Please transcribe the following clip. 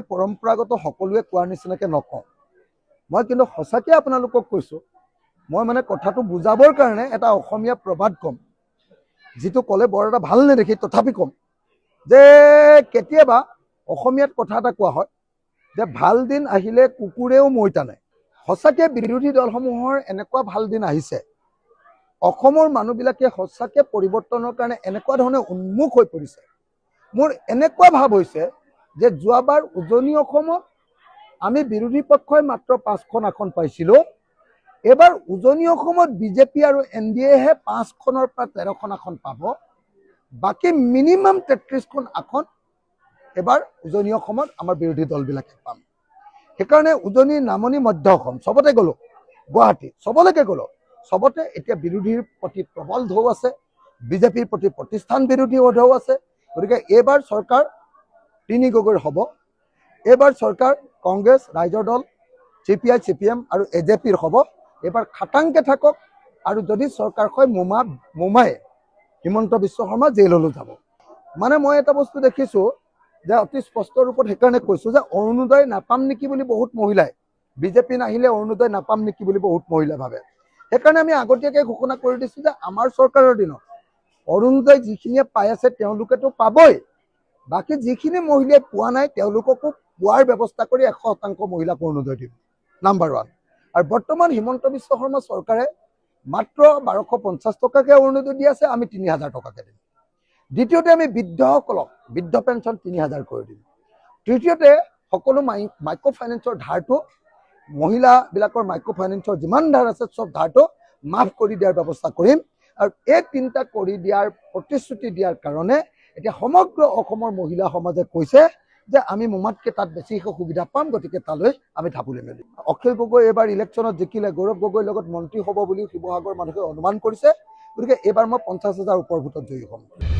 পৰম্পৰাগত সকলোৱে কোৱাৰ নিচিনাকে নকওঁ মই কিন্তু সঁচাকৈ আপোনালোকক কৈছোঁ মই মানে কথাটো বুজাবৰ কাৰণে এটা অসমীয়া প্ৰবাদ ক'ম যিটো ক'লে বৰ এটা ভাল নেদেখি তথাপি ক'ম যে কেতিয়াবা অসমীয়াত কথা এটা কোৱা হয় যে ভাল দিন আহিলে কুকুৰেও মৈ টানে সঁচাকৈ বিৰোধী দলসমূহৰ এনেকুৱা ভাল দিন আহিছে অসমৰ মানুহবিলাকে সঁচাকৈ পৰিৱৰ্তনৰ কাৰণে এনেকুৱা ধৰণে উন্মুখ হৈ পৰিছে মোৰ এনেকুৱা ভাৱ হৈছে যে যোৱাবাৰ উজনি অসমত আমি বিৰোধী পক্ষই মাত্ৰ 5খন আসন পাইছিলোঁ এবাৰ উজনি অসমত বিজেপি আৰু এনডিএহে 5খনৰ পৰা 13খন আসন পাব বাকি মিনিমাম 33খন আসন এবাৰ উজনি অসমত আমাৰ বিৰোধী দলবিলাকে পাম সেইকাৰণে উজনি নামনি মধ্য অসম সবতে গ'লো গুৱাহাটী সবলৈকে গ'লো সবতে এতিয়া বিৰোধীৰ প্ৰতি প্ৰবল ঢৌ আছে বিজেপিৰ প্ৰতি প্ৰতিষ্ঠান বিৰোধী ঢৌ আছে গতিকে এইবাৰ চৰকাৰ তিনি গগৈৰ হ'ব এইবাৰ চৰকাৰ কংগ্ৰেছ ৰাইজৰ দল চিপিআই চিপিএম আৰু এজেপিৰ হ'ব এইবাৰ খাটাংকে থাকক আৰু যদি চৰকাৰ হয় মোমাই হিমন্ত বিশ্ব শৰ্মা জেললৈ যাব মানে মই এটা বস্তু দেখিছোঁ যে অতি স্পষ্ট ৰূপত সেইকাৰণে কৈছোঁ যে অৰুণোদয় নাপাম নেকি বুলি বহুত মহিলাই বিজেপি নাহিলে অৰুণোদয় নাপাম নেকি বুলি বহুত মহিলাই ভাবে সেইকাৰণে আমি আগতীয়াকৈ ঘোষণা কৰি দিছোঁ যে আমাৰ চৰকাৰৰ দিনত অৰুণোদয় যিখিনিয়ে পাই আছে তেওঁলোকেতো পাবই বাকি যিখিনি মহিলাই পোৱা নাই তেওঁলোককো পোৱাৰ ব্যৱস্থা কৰি 100% মহিলাক অৰুণোদয় দিব নাম্বাৰ 1 আৰু বৰ্তমান হিমন্ত বিশ্ব শৰ্মা চৰকাৰে মাত্ৰ 1250 টকাকৈ অৰুণোদয় দি আছে আমি 3000 টকাকৈ দিম দ্বিতীয়তে আমি বৃদ্ধসকলক বৃদ্ধ পেঞ্চন 3000 কৰি দিম তৃতীয়তে সকলো মাইক্ৰ ফাইনেন্সৰ ধাৰটো মহিলাবিলাকৰ মাইক্ৰ ফাইনেন্সৰ যিমান ধাৰ আছে সব ধাৰটো মাফ কৰি দিয়াৰ ব্যৱস্থা কৰিম আৰু এই তিনিটা কৰি দিয়াৰ প্ৰতিশ্ৰুতি দিয়াৰ কাৰণে এতিয়া সমগ্ৰ অসমৰ মহিলা সমাজে কৈছে যে আমি মোমাতকৈ তাত বেছি সুবিধা পাম গতিকে তালৈ আমি ঢাপলি মেলিম অখিল গগৈ এইবাৰ ইলেকশ্যনত জিকিলে গৌৰৱ গগৈৰ লগত মন্ত্ৰী হ'ব বুলি শিৱসাগৰ মানুহে অনুমান কৰিছে গতিকে এইবাৰ মই 50,000 ওপৰ ভোটত জয়ী হ'ম